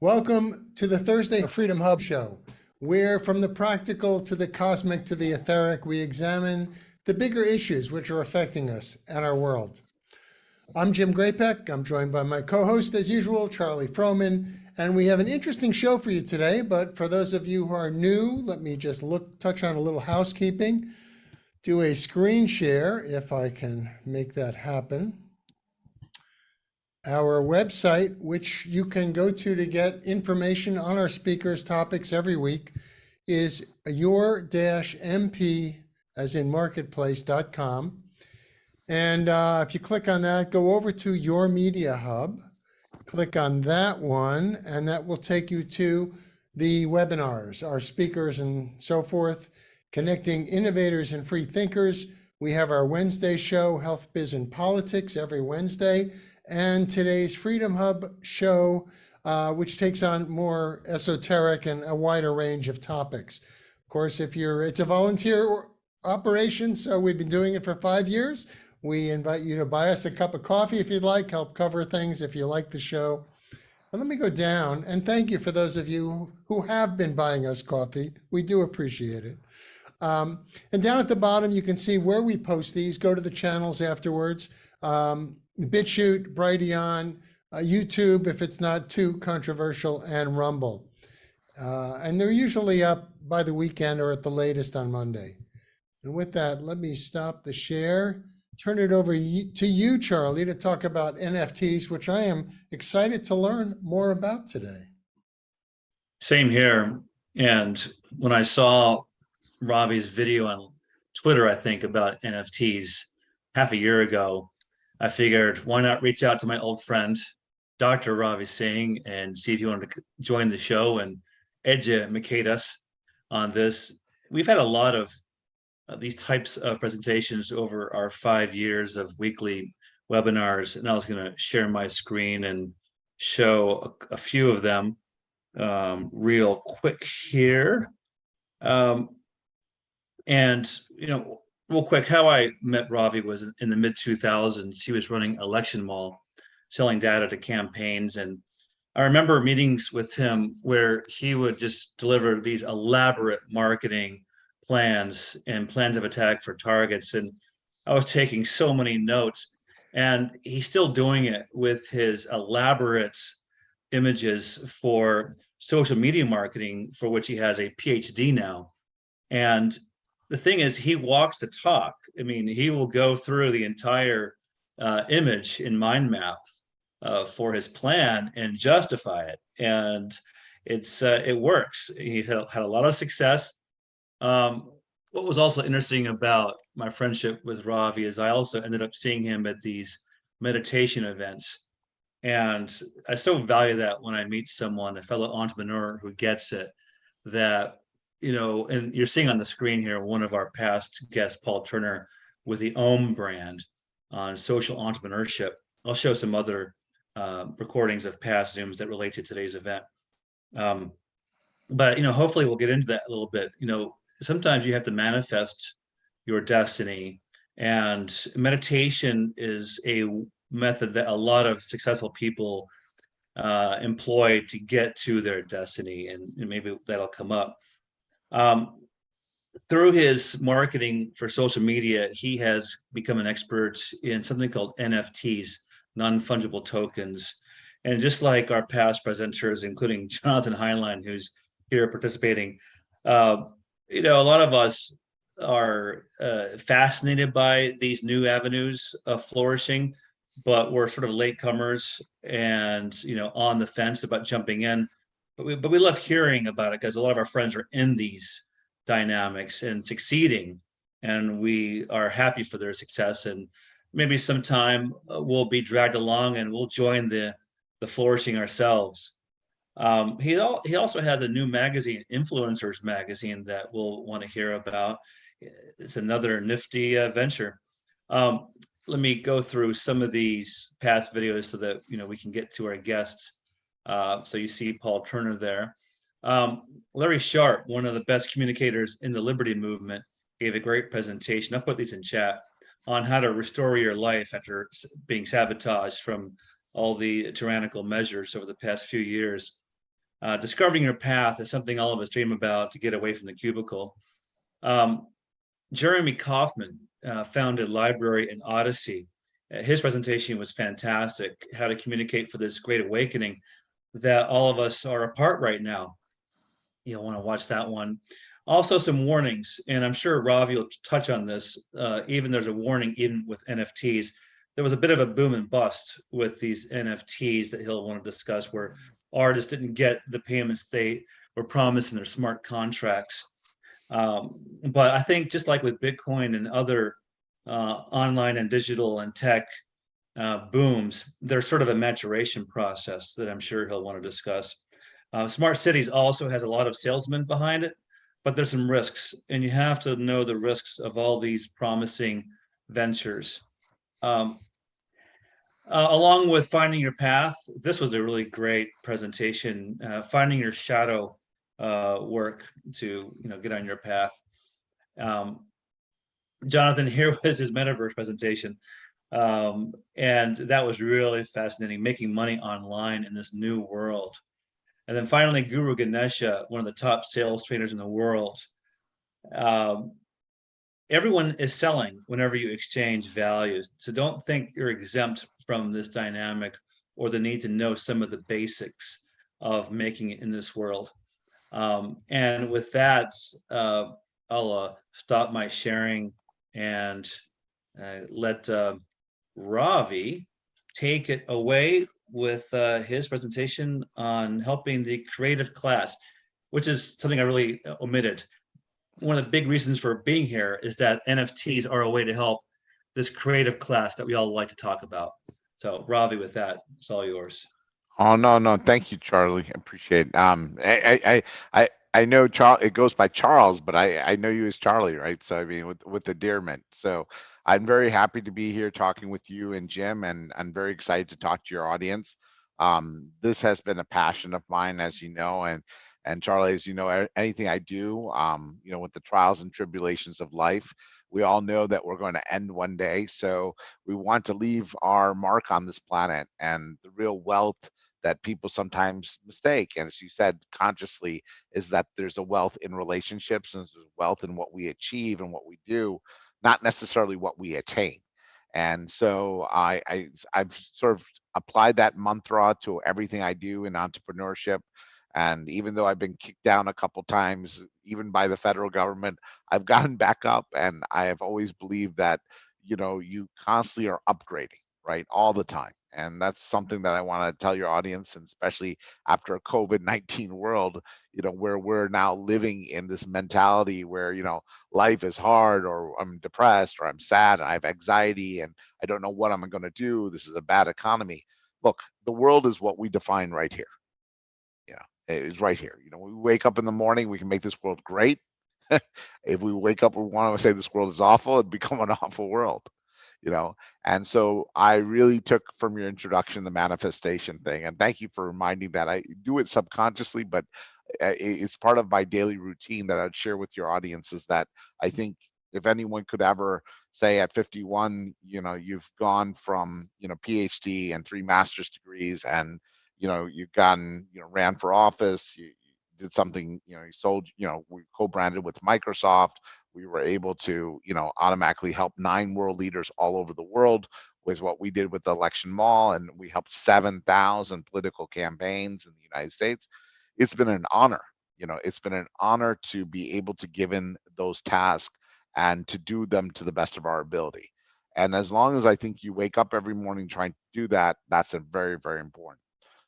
Welcome to the Thursday Freedom Hub show, where from the practical to the cosmic to the etheric, we examine the bigger issues which are affecting us and our world. I'm Jim Graypeck. I'm joined by my co-host, as usual, Charlie Froman, and we have an interesting show for you today. But for those of you who are new, let me just touch on a little housekeeping. Do a screen share, if I can make that happen. Our website, which you can go to get information on our speakers' topics every week, is your-mp, as in marketplace.com. And if you click on that, go over to Your Media Hub, click on that one, and that will take you to the webinars, our speakers and so forth, connecting innovators and free thinkers. We have our Wednesday show, Health, Biz, and Politics, every Wednesday. And today's Freedom Hub show, which takes on more esoteric and a wider range of topics. Of course, it's a volunteer operation, so we've been doing it for 5 years. We invite you to buy us a cup of coffee if you'd like, help cover things if you like the show. And let me go down, and thank you for those of you who have been buying us coffee. We do appreciate it. And down at the bottom, you can see where we post these. Go to the channels afterwards. BitChute, Brighteon, YouTube, if it's not too controversial, and Rumble. And they're usually up by the weekend or at the latest on Monday. And with that, let me stop the share, turn it over to you, Charlie, to talk about NFTs, which I am excited to learn more about today. Same here. And when I saw Ravi's video on Twitter, I think, about NFTs half a year ago, I figured, why not reach out to my old friend, Dr. Ravi Singh, and see if he wanted to join the show and educate us on this. We've had a lot of these types of presentations over our 5 years of weekly webinars, and I was going to share my screen and show a few of them real quick here. Real quick, how I met Ravi was in the mid-2000s. He was running Election Mall, selling data to campaigns. And I remember meetings with him where he would just deliver these elaborate marketing plans and plans of attack for targets. And I was taking so many notes. And he's still doing it with his elaborate images for social media marketing, for which he has a Ph.D. now. And the thing is, he walks the talk. I mean, he will go through the entire image in mind map for his plan and justify it. And it works. He had a lot of success. What was also interesting about my friendship with Ravi is I also ended up seeing him at these meditation events. And I so value that when I meet someone, a fellow entrepreneur who gets it, that and you're seeing on the screen here one of our past guests, Paul Turner, with the Om brand on social entrepreneurship. I'll show some other recordings of past Zooms that relate to today's event. But hopefully we'll get into that a little bit. Sometimes you have to manifest your destiny, and meditation is a method that a lot of successful people employ to get to their destiny, and maybe that'll come up. Through his marketing for social media, he has become an expert in something called NFTs, non-fungible tokens. And just like our past presenters, including Jonathan Heinlein, who's here participating, a lot of us are fascinated by these new avenues of flourishing, but we're sort of latecomers and on the fence about jumping in. But we love hearing about it because a lot of our friends are in these dynamics and succeeding, and we are happy for their success. And maybe sometime we'll be dragged along and we'll join the flourishing ourselves. He also has a new magazine, Influencers Magazine, that we'll want to hear about. It's another nifty venture. Let me go through some of these past videos so that we can get to our guests. So you see Paul Turner there. Larry Sharp, one of the best communicators in the Liberty Movement, gave a great presentation. I'll put these in chat on how to restore your life after being sabotaged from all the tyrannical measures over the past few years. Discovering your path is something all of us dream about to get away from the cubicle. Um, Jeremy Kaufman founded Library and Odyssey. His presentation was fantastic, how to communicate for this great awakening that all of us are apart right now. You'll want to watch that one. Also, some warnings, and I'm sure Ravi will touch on this. Even there's a warning, even with NFTs. There was a bit of a boom and bust with these NFTs that he'll want to discuss, where artists didn't get the payments they were promised in their smart contracts. But I think just like with Bitcoin and other online and digital and tech booms, there's sort of a maturation process that I'm sure he'll want to discuss. Smart cities also has a lot of salesmen behind it, but there's some risks, and you have to know the risks of all these promising ventures. Um, Along with finding your path, this was a really great presentation. Finding your shadow work to get on your path. Um, Jonathan, here was his metaverse presentation. And that was really fascinating, making money online in this new world. And then finally, Guru Ganesha, one of the top sales trainers in the world. Um, Everyone is selling whenever you exchange values. So don't think you're exempt from this dynamic or the need to know some of the basics of making it in this world. And with that, I'll stop my sharing and let Ravi take it away with his presentation on helping the creative class, which is something I really omitted. One of the big reasons for being here is that NFTs are a way to help this creative class that we all like to talk about. So Ravi, with that, it's all yours. Oh, no, no, thank you, Charlie. I appreciate it. I know Charles. It goes by Charles, but I know you as Charlie, right? So I mean, with the Dearment. So I'm very happy to be here talking with you and Jim, and I'm very excited to talk to your audience. This has been a passion of mine, as you know, and Charlie, as you know, anything I do, with the trials and tribulations of life, we all know that we're going to end one day. So we want to leave our mark on this planet, and the real wealth that people sometimes mistake, and as you said consciously, is that there's a wealth in relationships and there's wealth in what we achieve and what we do, not necessarily what we attain. And so I've sort of applied that mantra to everything I do in entrepreneurship. And even though I've been kicked down a couple times, even by the federal government, I've gotten back up, and I have always believed that, you constantly are upgrading, right? All the time. And that's something that I want to tell your audience, and especially after a COVID-19 world, where we're now living in this mentality where, life is hard, or I'm depressed, or I'm sad, and I have anxiety, and I don't know what I'm going to do. This is a bad economy. Look, the world is what we define right here. It is right here. We wake up in the morning, we can make this world great. If we wake up and want to say this world is awful, it'd become an awful world. you know and so I really took from your introduction the manifestation thing, and thank you for reminding that. I do it subconsciously, but it's part of my daily routine that I'd share with your audience. Is that I think if anyone could ever say at 51, you've gone from PhD and 3 master's degrees, and you've gotten, ran for office, you did something, you sold, we co-branded with Microsoft. We were able to, automatically help 9 world leaders all over the world with what we did with the election mall, and we helped 7,000 political campaigns in the United States. It's been an honor. It's been an honor to be able to give in those tasks and to do them to the best of our ability. And as long as I think you wake up every morning trying to do that, that's a very, very important.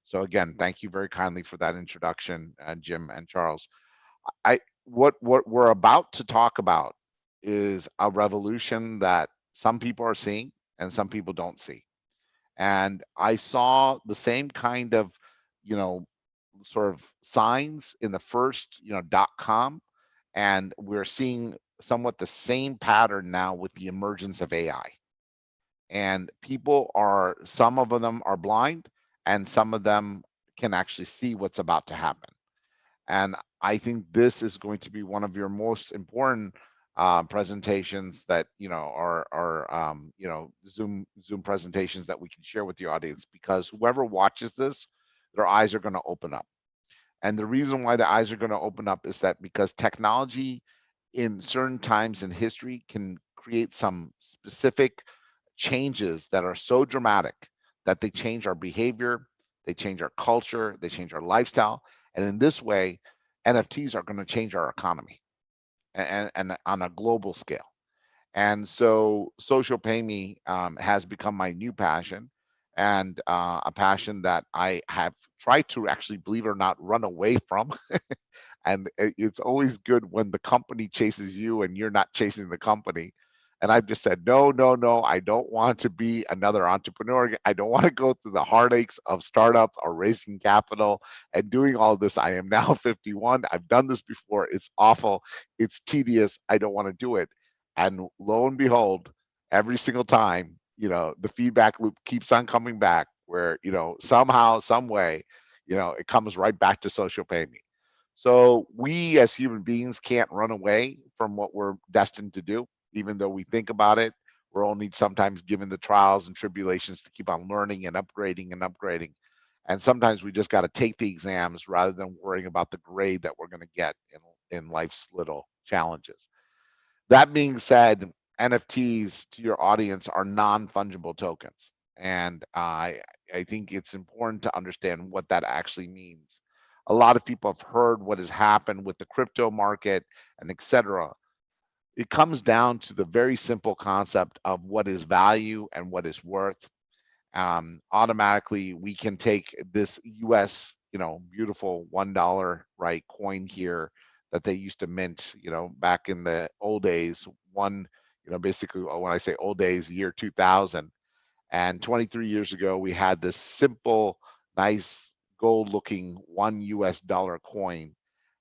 So again, thank you very kindly for that introduction, Jim and Charles. I what we're about to talk about is a revolution that some people are seeing and some people don't see. And I saw the same kind of, you know, sort of signs in the first, .com, and we're seeing somewhat the same pattern now with the emergence of AI. And people are, some of them are blind, and some of them can actually see what's about to happen. And I think this is going to be one of your most important presentations that are Zoom presentations that we can share with the audience, because whoever watches this, their eyes are going to open up. And the reason why the eyes are going to open up is that because technology in certain times in history can create some specific changes that are so dramatic that they change our behavior, they change our culture, they change our lifestyle. And in this way, NFTs are going to change our economy and on a global scale. And so SocialPayMe has become my new passion, and a passion that I have tried to actually, believe it or not, run away from. And it's always good when the company chases you and you're not chasing the company. And I've just said, no, no, no, I don't want to be another entrepreneur. I don't want to go through the heartaches of startup or raising capital and doing all this. I am now 51. I've done this before. It's awful. It's tedious. I don't want to do it. And lo and behold, every single time, the feedback loop keeps on coming back where, somehow, some way, it comes right back to SocialPayMe. So we as human beings can't run away from what we're destined to do, even though we think about it. We're only sometimes given the trials and tribulations to keep on learning and upgrading and upgrading. And sometimes we just got to take the exams rather than worrying about the grade that we're going to get in life's little challenges. That being said, NFTs to your audience are non-fungible tokens. And I think it's important to understand what that actually means. A lot of people have heard what has happened with the crypto market and et cetera. It comes down to the very simple concept of what is value and what is worth. Automatically, we can take this US, beautiful $1, right, coin here that they used to mint, back in the old days, basically when I say old days, year 2000. And 23 years ago, we had this simple, nice gold looking $1 coin.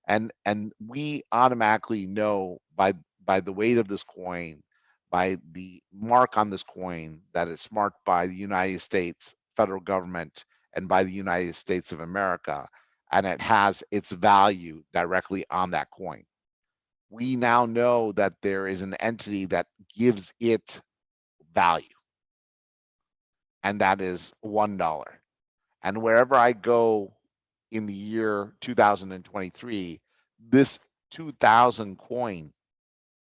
And we automatically know by the weight of this coin, by the mark on this coin, that it's marked by the United States federal government and by the United States of America, and it has its value directly on that coin. We now know that there is an entity that gives it value, and that is $1. And wherever I go in the year 2023, this 2000 coin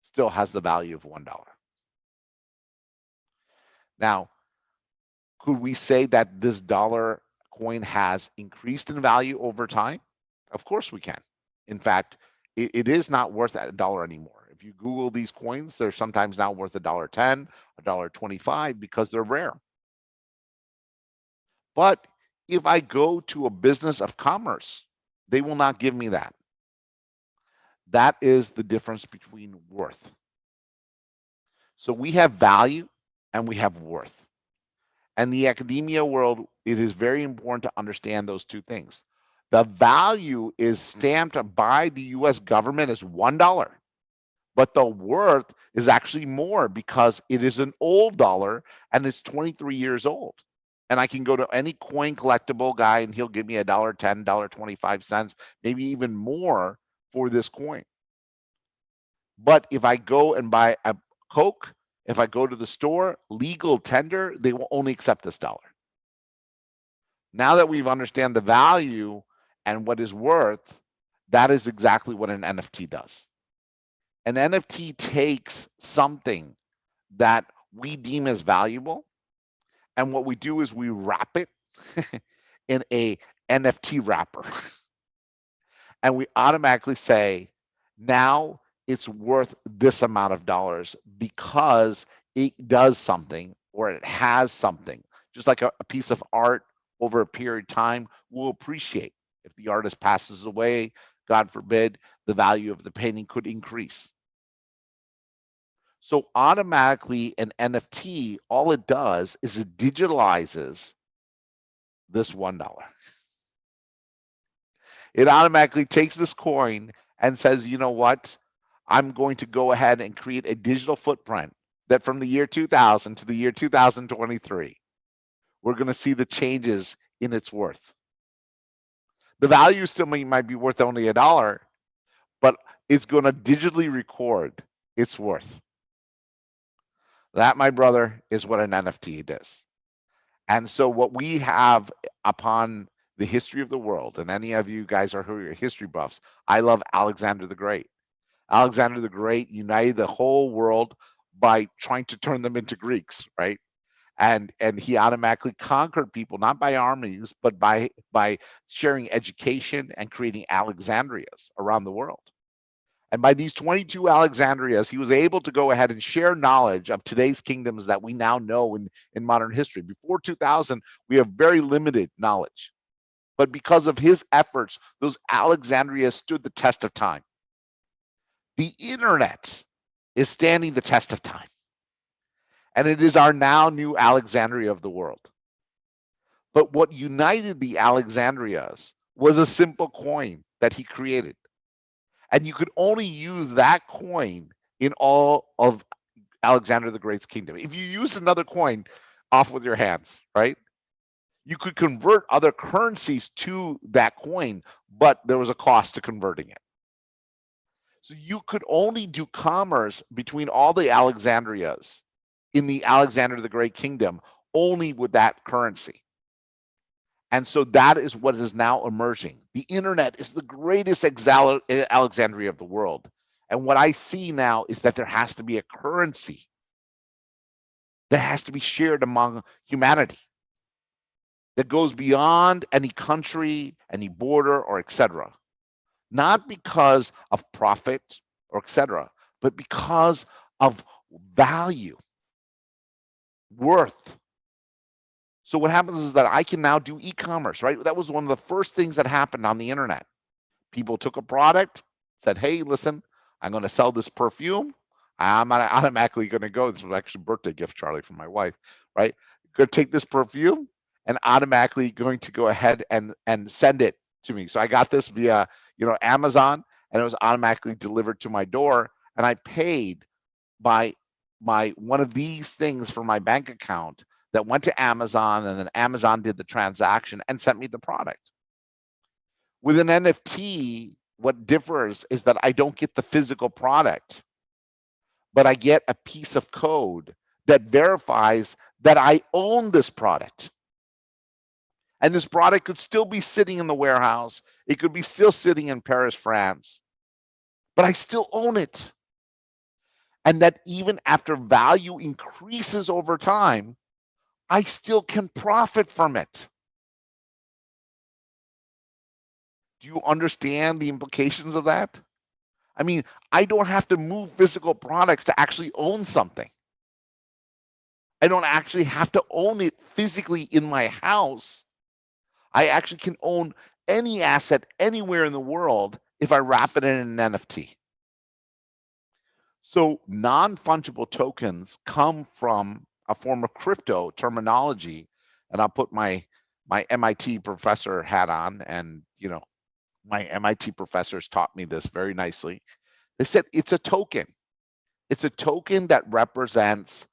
still has the value of $1. Now, could we say that this dollar coin has increased in value over time? Of course we can. In fact, it is not worth $1 anymore. If you Google these coins, they're sometimes now worth $1.10, $1.25 because they're rare. But if I go to a business of commerce, they will not give me that. That is the difference between worth. So we have value and we have worth. And the academia world, it is very important to understand those two things. The value is stamped by the US government as $1, but the worth is actually more because it is an old dollar and it's 23 years old. And I can go to any coin collectible guy and he'll give me $1.10, $1.25, maybe even more for this coin. But if I go and buy a Coke, if I go to the store, legal tender, they will only accept this dollar. Now that we've understand the value and what is worth, that is exactly what an NFT does. An NFT takes something that we deem as valuable, and what we do is we wrap it in a NFT wrapper. And we automatically say, now it's worth this amount of dollars because it does something or it has something. Just like a piece of art over a period of time will appreciate. If the artist passes away, God forbid, the value of the painting could increase. So automatically an NFT, all it does is it digitalizes this $1. It automatically takes this coin and says, you know what? I'm going to go ahead and create a digital footprint that from the year 2000 to the year 2023, we're going to see the changes in its worth. The value still might be worth only $1, but it's going to digitally record its worth. That, my brother, is what an NFT is. And so what we have upon the history of the world, and any of you guys are who are history buffs, I love Alexander the Great. Alexander the Great united the whole world by trying to turn them into Greeks, right? And he automatically conquered people not by armies but by sharing education and creating Alexandrias around the world. And by these 22 Alexandrias, he was able to go ahead and share knowledge of today's kingdoms that we now know in modern history. Before 2000, we have very limited knowledge. But because of his efforts, those Alexandrias stood the test of time. The internet is standing the test of time. And it is our now new Alexandria of the world. But what united the Alexandrias was a simple coin that he created. And you could only use that coin in all of Alexander the Great's kingdom. If you used another coin, off with your hands, right? You could convert other currencies to that coin, but there was a cost to converting it. So you could only do commerce between all the Alexandrias in the Alexander the Great kingdom only with that currency. And so that is what is now emerging. The internet is the greatest Alexandria of the world. And what I see now is that there has to be a currency that has to be shared among humanity that goes beyond any country, any border, or etc. Not because of profit or etc., but because of value, worth. So what happens is that I can now do e-commerce, right? That was one of the first things that happened on the internet. People took a product, said, hey, listen, I'm going to sell this perfume. I'm automatically going to go. This was actually a birthday gift, Charlie, from my wife, right? Going to take this perfume and automatically going to go ahead and send it to me. So I got this via, Amazon, and it was automatically delivered to my door. And I paid by one of these things from my bank account that went to Amazon, and then Amazon did the transaction and sent me the product. With an NFT, what differs is that I don't get the physical product, but I get a piece of code that verifies that I own this product. And this product could still be sitting in the warehouse. It could be still sitting in Paris, France, but I still own it. And that even after value increases over time, I still can profit from it. Do you understand the implications of that? I mean, I don't have to move physical products to actually own something. I don't actually have to own it physically in my house. I actually can own any asset anywhere in the world if I wrap it in an NFT. So non-fungible tokens come from a form of crypto terminology, and I'll put my MIT professor hat on, and my MIT professors taught me this very nicely. They said it's a token. It's a token that represents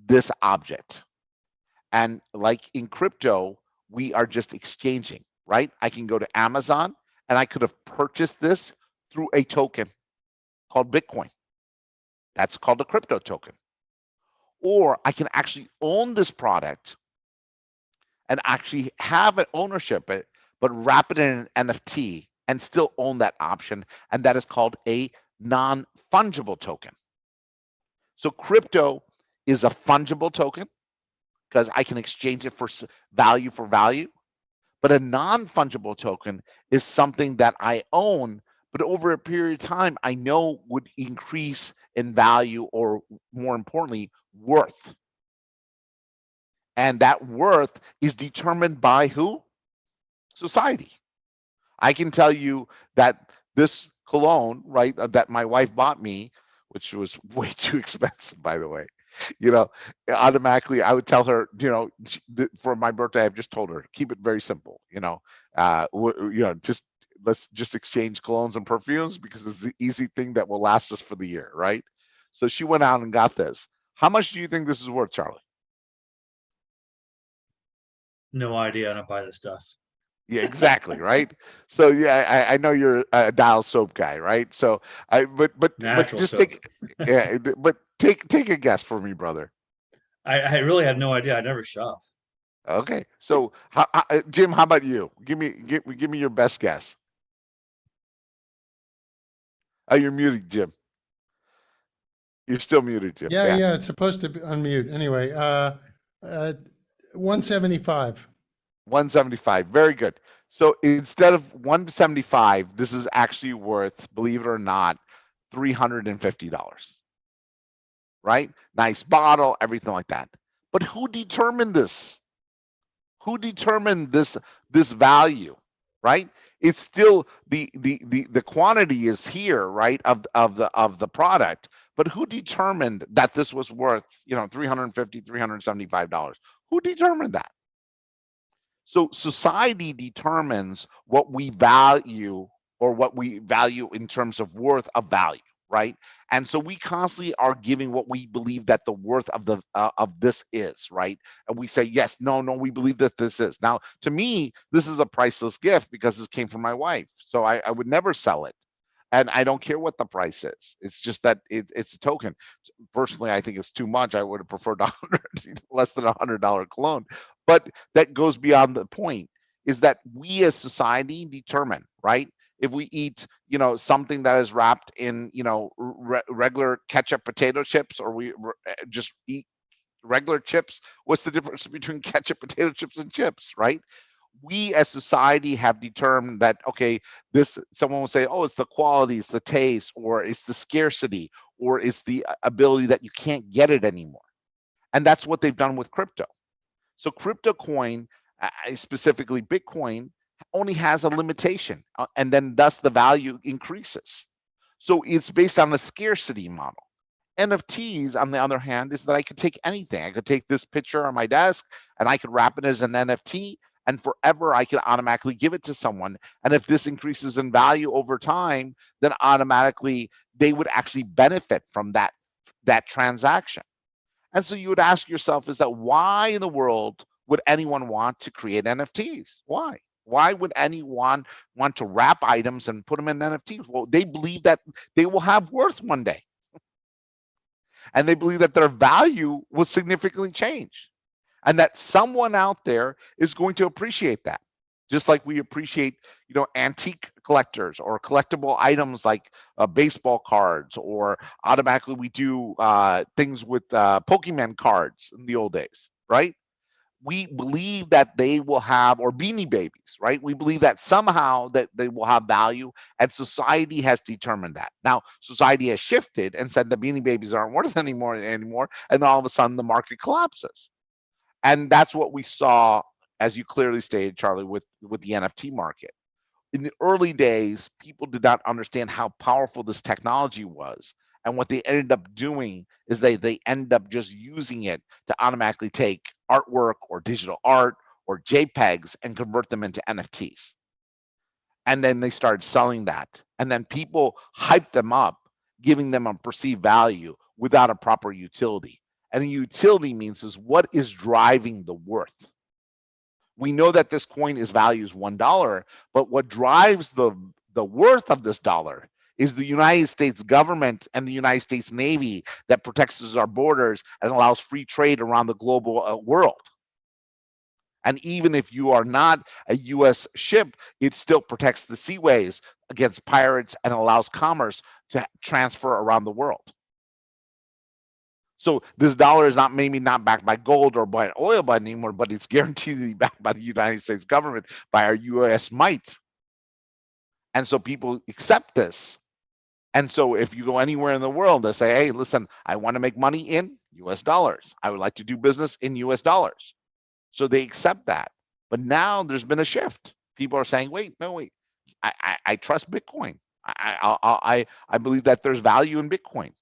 this object. And like in crypto, we are just exchanging, right? I can go to Amazon and I could have purchased this through a token called Bitcoin. That's called a crypto token. Or I can actually own this product and actually have an ownership, but wrap it in an NFT and still own that option. And that is called a non-fungible token. So crypto is a fungible token because I can exchange it for value, but a non-fungible token is something that I own, but over a period of time, I know would increase in value, or more importantly, worth. And that worth is determined by who? Society. I can tell you that this cologne, right, that my wife bought me, which was way too expensive, by the way, automatically I would tell her, for my birthday, I've just told her, keep it very simple, just let's just exchange colognes and perfumes because it's the easy thing that will last us for the year, right? So she went out and got this. How much do you think this is worth, Charlie? No idea. I don't buy this stuff. Yeah, exactly, right? So yeah, I know you're a dial soap guy, right? So but Natural just soap. but take a guess for me, brother. I really have no idea. I never shop. Okay. So, Jim, how about you? Give me your best guess. Oh, you're muted, Jim. You're still muted, Jim. Yeah, Yeah. yeah, it's supposed to be unmute. Anyway, uh, 175. 175. Very good. So instead of 175, this is actually worth, believe it or not, $350. Right? Nice bottle, everything like that. But who determined this? Who determined this value? Right? It's still the quantity is here, right? Of the product, but who determined that this was worth, 350, $375? Who determined that? So society determines what we value, or what we value in terms of worth of value, right? And so we constantly are giving what we believe that the worth of this is, right? And we say yes, no, no, we believe that this is. Now, to me, this is a priceless gift because this came from my wife, so I would never sell it. And I don't care what the price is. It's just that it's a token. Personally, I think it's too much. I would have preferred less than $100 cologne. But that goes beyond the point. Is that we as society determine, right? If we eat, something that is wrapped in, regular ketchup potato chips, or we just eat regular chips, what's the difference between ketchup potato chips and chips, right? We as society have determined that, okay, this, someone will say, oh, it's the quality, it's the taste, or it's the scarcity, or it's the ability that you can't get it anymore. And that's what they've done with crypto. So crypto coin, specifically Bitcoin, only has a limitation, and then thus the value increases. So it's based on the scarcity model. NFTs, on the other hand, is that I could take anything. I could take this picture on my desk and I could wrap it as an NFT, and forever I could automatically give it to someone. And if this increases in value over time, then automatically they would actually benefit from that transaction. And so you would ask yourself, is that why in the world would anyone want to create NFTs? Why? Why would anyone want to wrap items and put them in NFTs? Well, they believe that they will have worth one day, and they believe that their value will significantly change, and that someone out there is going to appreciate that. Just like we appreciate, antique collectors or collectible items like baseball cards, or automatically we do things with Pokemon cards in the old days, right? We believe that they will have, or Beanie Babies, right? We believe that somehow that they will have value, and society has determined that. Now, society has shifted and said the Beanie Babies aren't worth anymore, and then all of a sudden the market collapses. And that's what we saw, as you clearly stated, Charlie, with the NFT market. In the early days, people did not understand how powerful this technology was. And what they ended up doing is they ended up just using it to automatically take artwork or digital art or JPEGs and convert them into NFTs. And then they started selling that. And then people hyped them up, giving them a perceived value without a proper utility. And a utility means is what is driving the worth. We know that this coin is values $1, but what drives the worth of this dollar is the United States government and the United States Navy that protects our borders and allows free trade around the global world. And even if you are not a U.S. ship, it still protects the seaways against pirates and allows commerce to transfer around the world. So this dollar is maybe not backed by gold or by oil anymore, but it's guaranteed to be backed by the United States government, by our U.S. might. And so people accept this. And so if you go anywhere in the world, they say, hey, listen, I want to make money in US dollars. I would like to do business in US dollars. So they accept that. But now there's been a shift. People are saying, wait, no, wait, I trust Bitcoin. I believe that there's value in Bitcoin.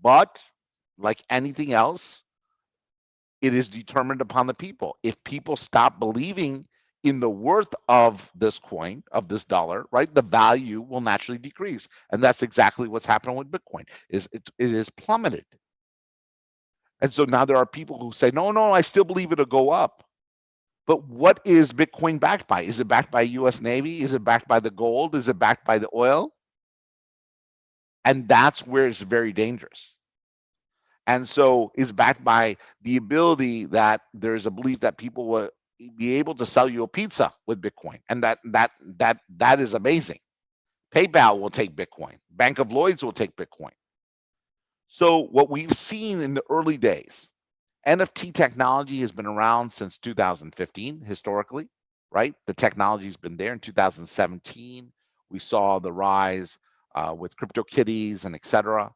But like anything else, it is determined upon the people. If people stop believing in the worth of this coin, of this dollar, right, the value will naturally decrease. And that's exactly what's happening with Bitcoin. It is plummeted. And so now there are people who say, no, no, I still believe it'll go up. But what is Bitcoin backed by? Is it backed by US Navy? Is it backed by the gold? Is it backed by the oil? And that's where it's very dangerous. And so it's backed by the ability that there's a belief that people will be able to sell you a pizza with Bitcoin. And that is amazing. PayPal will take Bitcoin. Bank of Lloyds will take Bitcoin. So what we've seen in the early days, NFT technology has been around since 2015 historically, right? The technology's been there. In 2017, we saw the rise with CryptoKitties and et cetera.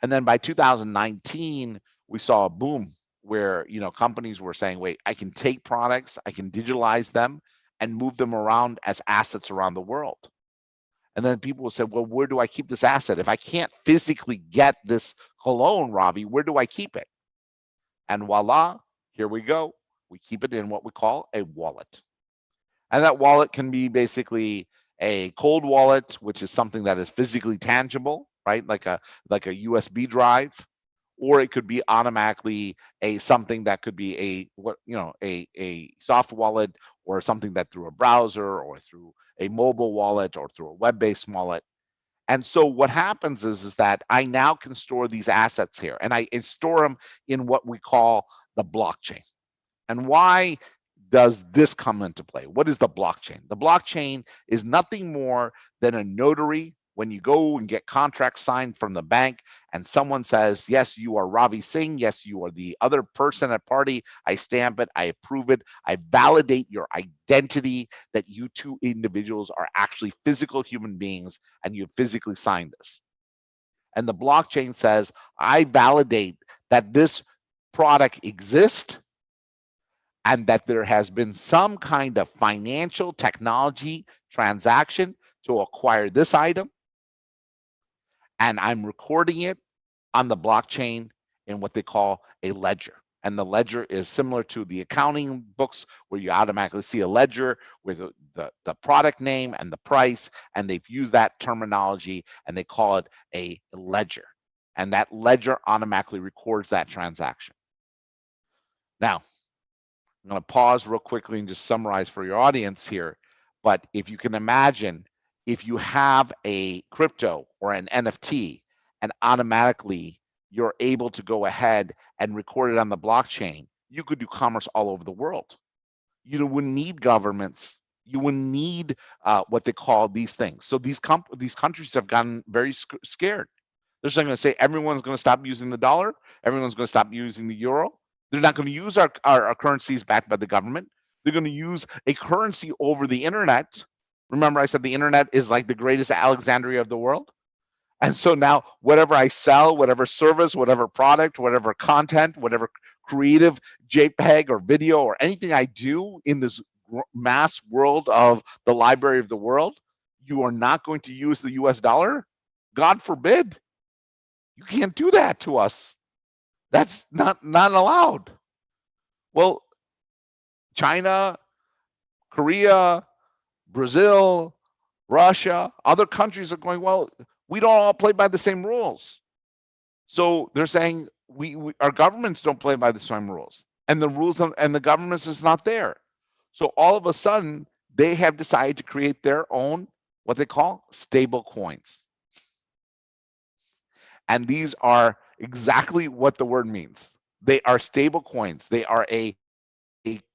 And then by 2019, we saw a boom where companies were saying, wait, I can take products, I can digitalize them and move them around as assets around the world. And then people will say, well, where do I keep this asset? If I can't physically get this cologne, Ravi, where do I keep it? And voila, here we go. We keep it in what we call a wallet. And that wallet can be basically a cold wallet, which is something that is physically tangible, right? Like a USB drive, or it could be automatically something that could be a soft wallet, or something that through a browser or through a mobile wallet or through a web-based wallet. And so what happens is that I now can store these assets here, and I store them in what we call the blockchain. And why does this come into play? What is the blockchain? The blockchain is nothing more than a notary. When you go and get contracts signed from the bank and someone says, yes, you are Ravi Singh, yes, you are the other person at party, I stamp it, I approve it, I validate your identity that you two individuals are actually physical human beings and you physically signed this. And the blockchain says, I validate that this product exists and that there has been some kind of financial technology transaction to acquire this item, and I'm recording it on the blockchain in what they call a ledger. And the ledger is similar to the accounting books where you automatically see a ledger with the product name and the price, and they've used that terminology and they call it a ledger. And that ledger automatically records that transaction. Now, I'm going to pause real quickly and just summarize for your audience here. But if you can imagine, if you have a crypto or an NFT and automatically you're able to go ahead and record it on the blockchain, you could do commerce all over the world. You wouldn't need governments. You wouldn't need what they call these things. So these countries have gotten very scared. They're going to say everyone's going to stop using the dollar. Everyone's going to stop using the euro. They're not going to use our currencies backed by the government. They're going to use a currency over the internet. Remember, I said the internet is like the greatest Alexandria of the world. And so now whatever I sell, whatever service, whatever product, whatever content, whatever creative JPEG or video or anything I do in this mass world of the library of the world, you are not going to use the US dollar? God forbid. You can't do that to us. That's not allowed. Well, China, Korea, Brazil, Russia, other countries are going, well, we don't all play by the same rules. So they're saying our governments don't play by the same rules, and the rules and the governments is not there. So all of a sudden, they have decided to create their own what they call stable coins. And these are exactly what the word means. They are stable coins. They are a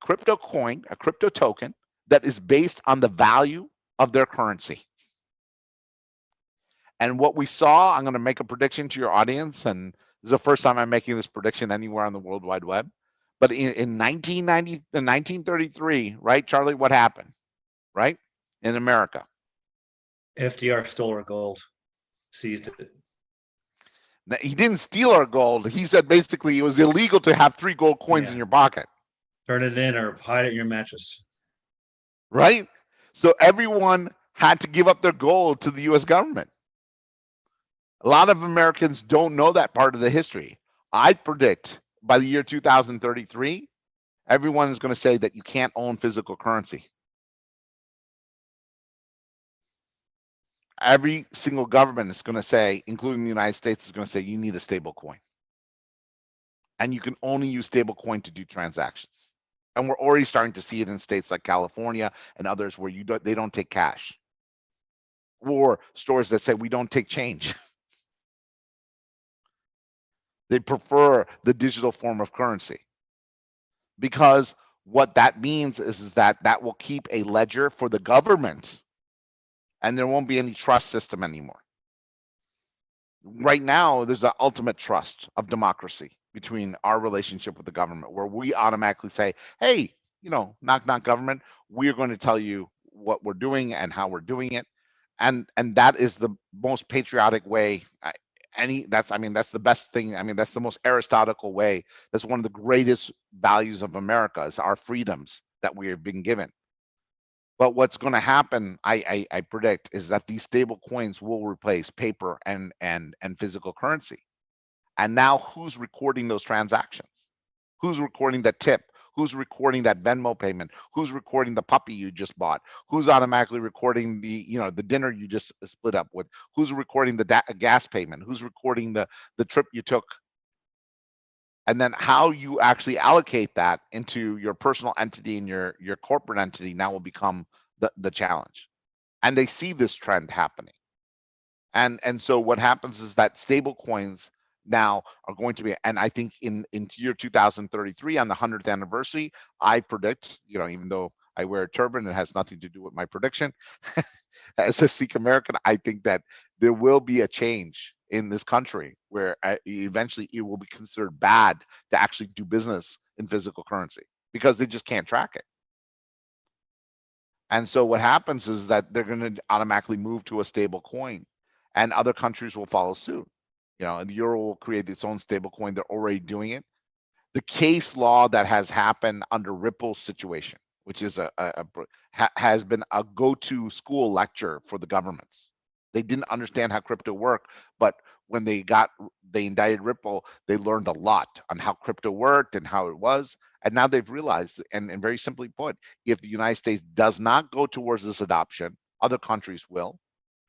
crypto coin, a crypto token that is based on the value of their currency. And what we saw, I'm going to make a prediction to your audience, and this is the first time I'm making this prediction anywhere on the World Wide Web. But in 1933, right, Charlie, what happened, right, in America? FDR stole our gold, seized it. Now, he didn't steal our gold. He said basically it was illegal to have 3 gold coins in your pocket. Turn it in or hide it in your mattress. Right? So everyone had to give up their gold to the US government. A lot of Americans don't know that part of the history. I predict by the year 2033, everyone is going to say that you can't own physical currency. Every single government is going to say, including the United States, is going to say you need a stable coin. And you can only use stable coin to do transactions. And we're already starting to see it in states like California and others where they don't take cash. Or stores that say we don't take change. They prefer the digital form of currency because what that means is that that will keep a ledger for the government and there won't be any trust system anymore. Right now, there's an ultimate trust of democracy between our relationship with the government where we automatically say, hey, knock, knock government, we're going to tell you what we're doing and how we're doing it. And that is the most patriotic way. That's the best thing. That's the most aristocratical way. That's one of the greatest values of America is our freedoms that we have been given. But what's going to happen, I predict, is that these stable coins will replace paper and physical currency. And now who's recording those transactions? Who's recording the tip? Who's recording that Venmo payment? Who's recording the puppy you just bought? Who's automatically recording the dinner you just split up with? Who's recording the gas payment? Who's recording the trip you took? And then how you actually allocate that into your personal entity and your corporate entity now will become the challenge. And they see this trend happening. And so what happens is that stable coins now are going to be, and I think in year 2033 on the 100th anniversary, I predict, even though I wear a turban, it has nothing to do with my prediction. As a Sikh American, I think that there will be a change in this country where eventually it will be considered bad to actually do business in physical currency because they just can't track it. And so what happens is that they're going to automatically move to a stable coin and other countries will follow suit. And the euro will create its own stable coin. They're already doing it. The case law that has happened under Ripple's situation, which is has been a go-to school lecture for the governments. They didn't understand how crypto worked, but when they indicted Ripple, they learned a lot on how crypto worked and how it was. And now they've realized, and very simply put, if the United States does not go towards this adoption, other countries will.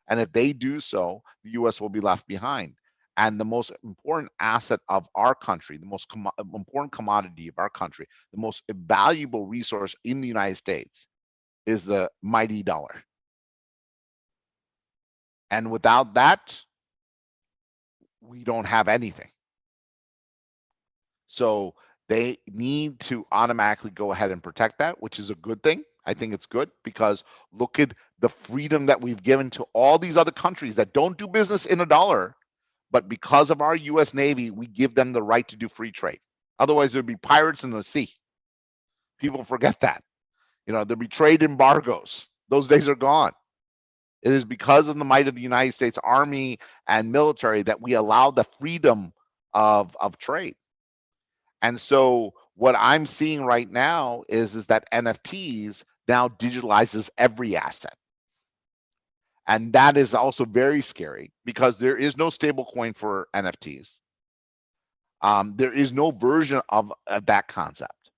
And if they do so, the US will be left behind. And the most important asset of our country, the most important commodity of our country, the most valuable resource in the United States is the mighty dollar. And without that, we don't have anything. So they need to automatically go ahead and protect that, which is a good thing. I think it's good because look at the freedom that we've given to all these other countries that don't do business in a dollar, but because of our US Navy, we give them the right to do free trade. Otherwise, there'd be pirates in the sea. People forget that. There'd be trade embargoes. Those days are gone. It is because of the might of the United States Army and military that we allow the freedom of trade. And so what I'm seeing right now is that NFTs now digitalizes every asset. And that is also very scary because there is no stable coin for NFTs. There is no version of that concept.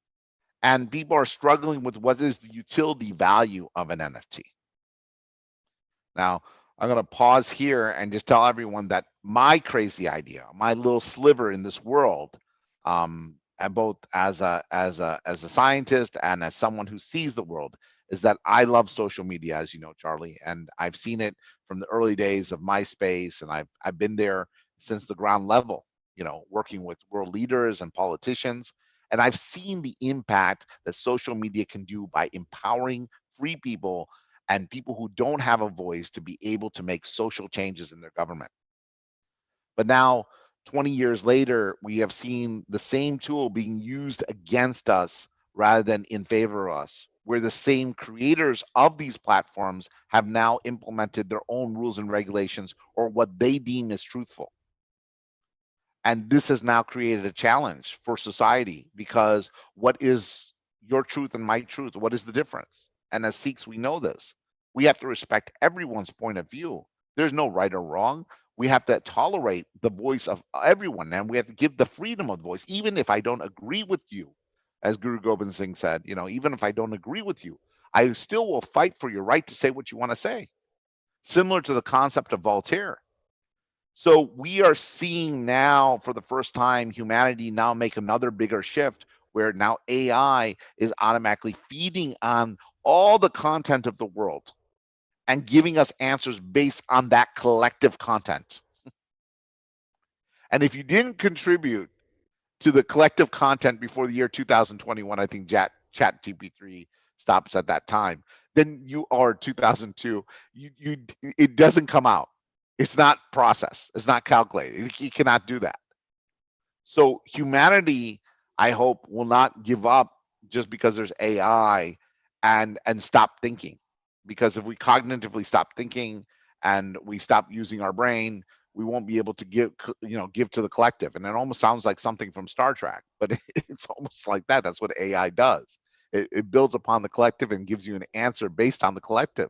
And people are struggling with what is the utility value of an NFT. Now, I'm going to pause here and just tell everyone that my crazy idea, my little sliver in this world, and both as a scientist and as someone who sees the world, is that I love social media, as you know, Charlie, and I've seen it from the early days of MySpace, and I've been there since the ground level, working with world leaders and politicians, and I've seen the impact that social media can do by empowering free people and people who don't have a voice to be able to make social changes in their government. But now, 20 years later, we have seen the same tool being used against us rather than in favor of us, where the same creators of these platforms have now implemented their own rules and regulations or what they deem as truthful. And this has now created a challenge for society because what is your truth and my truth? What is the difference? And as Sikhs, we know this. We have to respect everyone's point of view. There's no right or wrong. We have to tolerate the voice of everyone, and we have to give the freedom of voice, even if I don't agree with you. As Guru Gobind Singh said, even if I don't agree with you, I still will fight for your right to say what you want to say. Similar to the concept of Voltaire. So we are seeing now for the first time humanity now make another bigger shift where now AI is automatically feeding on all the content of the world and giving us answers based on that collective content. And if you didn't contribute to the collective content before the year 2021, I think ChatGPT stops at that time, then you are 2002. It doesn't come out. It's not processed. It's not calculated. You cannot do that. So humanity, I hope, will not give up just because there's AI and stop thinking. Because if we cognitively stop thinking and we stop using our brain, we won't be able to give to the collective. And it almost sounds like something from Star Trek, but it's almost like that. That's what AI does. It builds upon the collective and gives you an answer based on the collective.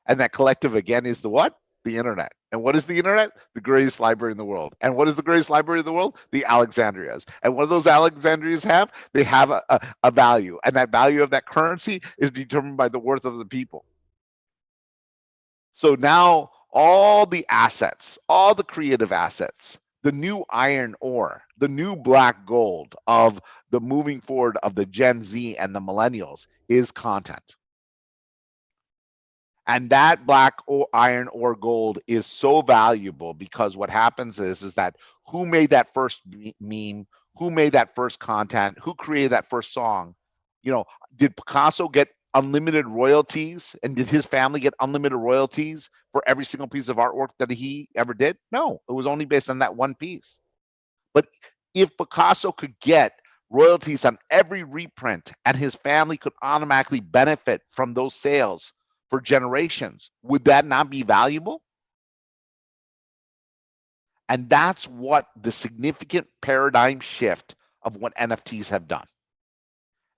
And that collective again is the what? The internet. And what is the internet? The greatest library in the world. And what is the greatest library in the world? The Alexandrias. And what do those Alexandrias have? They have a value. And that value of that currency is determined by the worth of the people. So now all the assets, all the creative assets, the new iron ore, the new black gold of the moving forward of the Gen Z and the millennials is content. And that black or iron or gold is so valuable because what happens is that who made that first meme, who made that first content, who created that first song? Did Picasso get unlimited royalties, and did his family get unlimited royalties for every single piece of artwork that he ever did? No, it was only based on that one piece. But if Picasso could get royalties on every reprint and his family could automatically benefit from those sales for generations, would that not be valuable? And that's what the significant paradigm shift of what NFTs have done.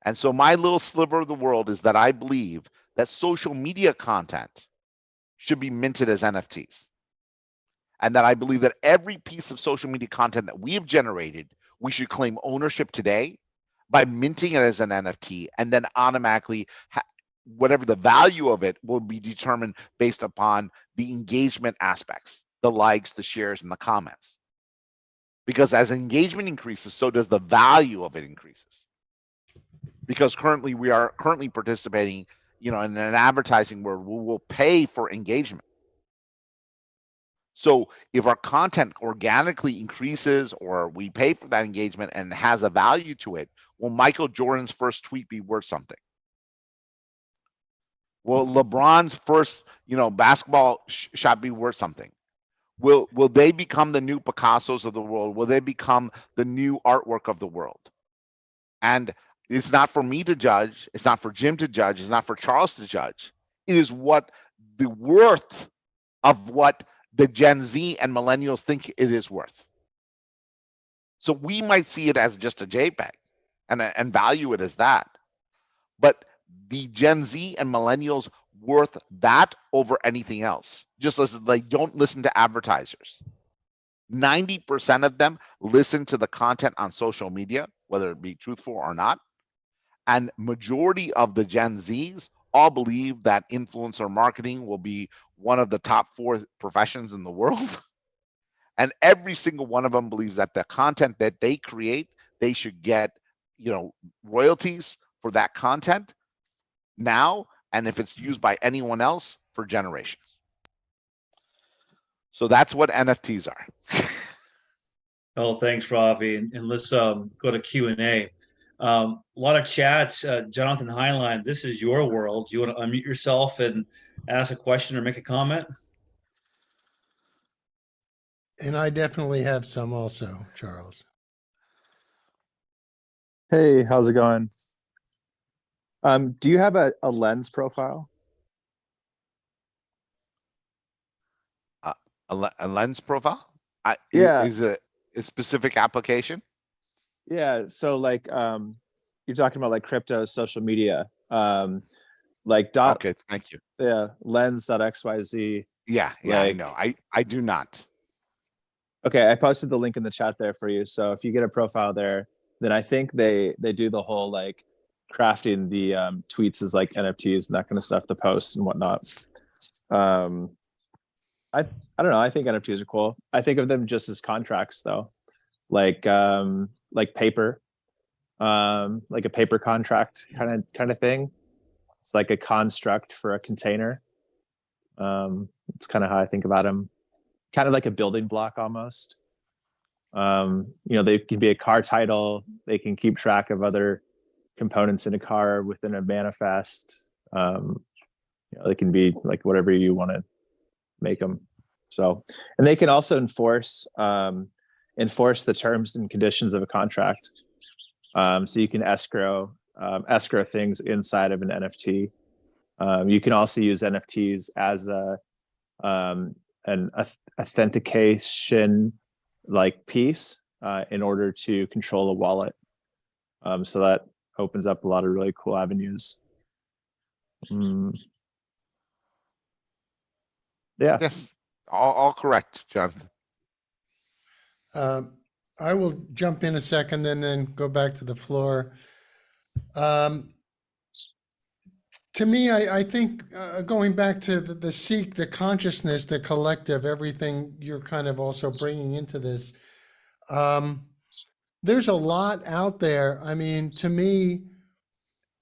And so my little sliver of the world is that I believe that social media content should be minted as NFTs. And that I believe that every piece of social media content that we have generated, we should claim ownership today by minting it as an NFT, and then automatically whatever the value of it will be determined based upon the engagement aspects, the likes, the shares, and the comments. Because as engagement increases, so does the value of it increases. Because currently we are participating, in an advertising world, we will pay for engagement. So if our content organically increases or we pay for that engagement and has a value to it, will Michael Jordan's first tweet be worth something? Will LeBron's first, basketball shot be worth something? Will they become the new Picassos of the world? Will they become the new artwork of the world? And it's not for me to judge. It's not for Jim to judge. It's not for Charles to judge. It is what the worth of what the Gen Z and millennials think it is worth. So we might see it as just a JPEG and value it as that. But the Gen Z and millennials worth that over anything else, just as they don't listen to advertisers. 90% of them listen to the content on social media, whether it be truthful or not. And majority of the Gen Zs all believe that influencer marketing will be one of the top 4 professions in the world. And every single one of them believes that the content that they create, they should get, royalties for that content now, and if it's used by anyone else, for generations. So that's what NFTs are. Oh, thanks, Ravi. And let's go to Q&A. A lot of chats. Jonathan Highline, this is your world. Do you want to unmute yourself and ask a question or make a comment? And I definitely have some also, Charles. Hey, how's it going? Do you have a lens profile? A lens profile? Yeah. Is it a specific application? Yeah, so like you're talking about like crypto, social media, Okay, thank you. lens.xyz. Yeah, I know. I do not. Okay, I posted the link in the chat there for you. So if you get a profile there, then I think they do the whole like crafting the tweets as like NFTs and that kind of stuff, the posts and whatnot. I don't know. I think NFTs are cool. I think of them just as contracts though, like paper, like a paper contract kind of thing. It's like a construct for a container. It's kind of how I think about them. Kind of like a building block almost. You know, they can be a car title. They can keep track of other components in a car within a manifest. You know, they can be like whatever you want to make them. So, and they can also enforce the terms and conditions of a contract. So you can escrow things inside of an NFT. You can also use NFTs as an authentication like piece in order to control a wallet. So that opens up a lot of really cool avenues. Yeah. Yes, all correct, Jonathan. I will jump in a second and then go back to the floor. To me, I think going back to the seek, the consciousness, the collective, everything you're kind of also bringing into this. There's a lot out there. I mean, to me,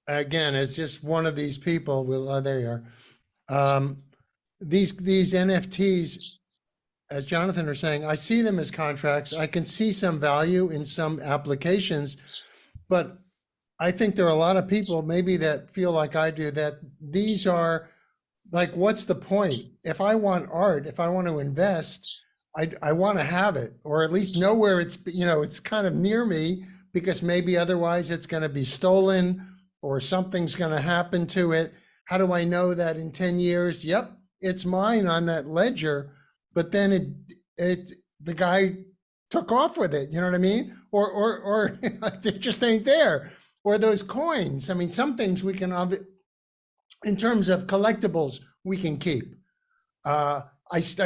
again, as just one of these people, there you are. These NFTs, as Jonathan are saying, I see them as contracts. I can see some value in some applications, but I think there are a lot of people maybe that feel like I do, that these are like, what's the point? If I want art, if I want to invest, I want to have it, or at least know where it's, you know, it's kind of near me, because maybe otherwise it's going to be stolen or something's going to happen to it. How do I know that in 10 years, yep, it's mine on that ledger, but then the guy took off with it, you know what I mean? Or it just ain't there. Or those coins. I mean, some things we can, in terms of collectibles, we can keep. I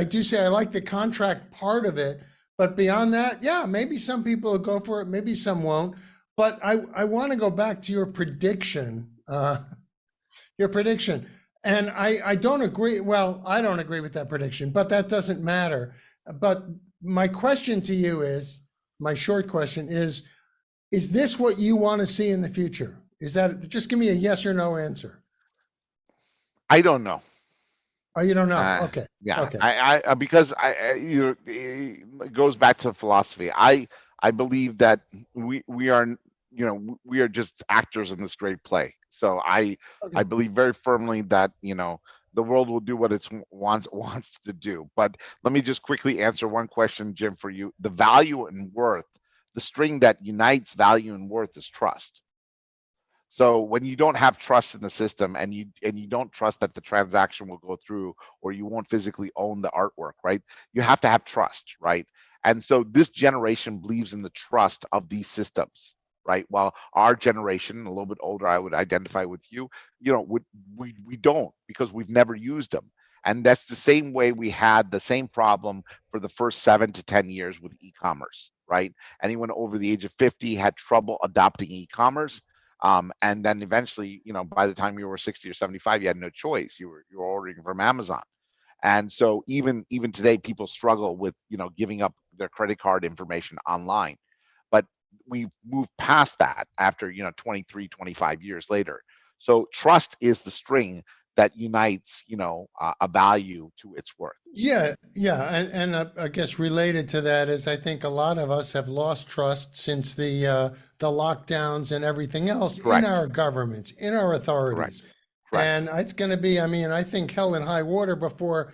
do say I like the contract part of it, but beyond that, yeah, maybe some people will go for it, maybe some won't. But I want to go back to your prediction, and I don't agree. Well, I don't agree with that prediction, but that doesn't matter. But my question to you is, my short question is this what you want to see in the future? Is that, just give me a yes or no answer. I don't know. Oh, you don't know? Okay. Yeah, Okay. because it goes back to philosophy. I believe that we are, we are just actors in this great play. So I Okay. believe very firmly that, the world will do what it wants to do. But let me just quickly answer one question, Jim, for you. The value and worth, the string that unites value and worth is trust. So when you don't have trust in the system, and you don't trust that the transaction will go through, or you won't physically own the artwork, right? You have to have trust, right? And so this generation believes in the trust of these systems, right? While our generation, a little bit older, I would identify with you, we don't, because we've never used them. And that's the same way we had the same problem for the first 7 to 10 years with e-commerce, right? Anyone over the age of 50 had trouble adopting e-commerce. And then eventually, by the time you were 60 or 75, you had no choice. You were ordering from Amazon. And so even today, people struggle with, giving up their credit card information online. But we moved past that after, 23, 25 years later. So trust is the string that unites, a value to its worth. Yeah. And I guess related to that is, I think a lot of us have lost trust since the lockdowns and everything else Correct. in our governments, in our authorities. Correct. And it's going to be, I mean, I think hell and high water before